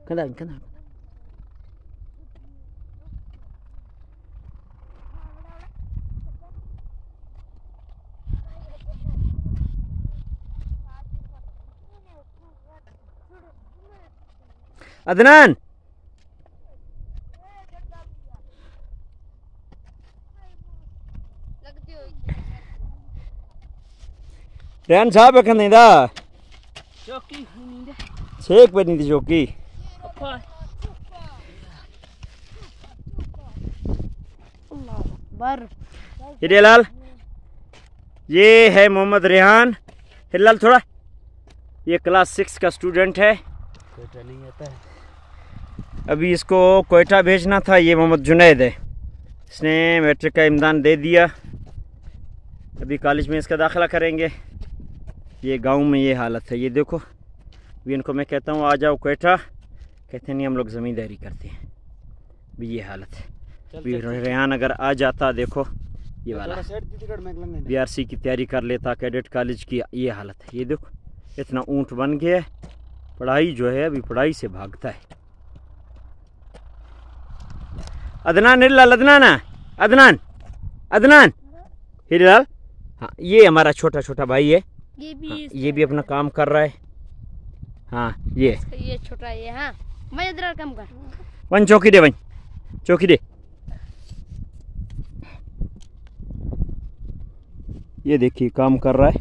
कंधा कंधा अदनान रेहान साहब कंदा चौकी छेक बनी थी चौकी हिरेलाल ये है मोहम्मद रेहान। हिरेलाल थोड़ा ये क्लास 6 का स्टूडेंट है। कोयटा नहीं आता है। अभी इसको कोयटा भेजना था। ये मोहम्मद जुनैद है। इसने मैट्रिक का इम्तिहान दे दिया। अभी कॉलेज में इसका दाखिला करेंगे। ये गांव में ये हालत है। ये देखो अभी इनको मैं कहता हूँ आ जाओ कोयटा, कहते नहीं हम लोग ज़मींदारी करते हैं। अभी ये हालत है। अभी रेहान अगर आ जाता, देखो ये वाला BRC की तैयारी कर लेता, कैडेट कॉलेज की ये हालत है। ये देखो इतना ऊँट बन गया है। पढ़ाई जो है अभी पढ़ाई से भागता है। अदनान हिलाल अदनान अदनान अदनान हिलाल। हाँ ये हमारा छोटा छोटा भाई है। ये भी अपना काम कर रहा है। हाँ ये छोटा ये। हाँ मैं इधर काम कर। वन चौकी दे, वन चौकी दे। ये देखिए काम कर रहा है।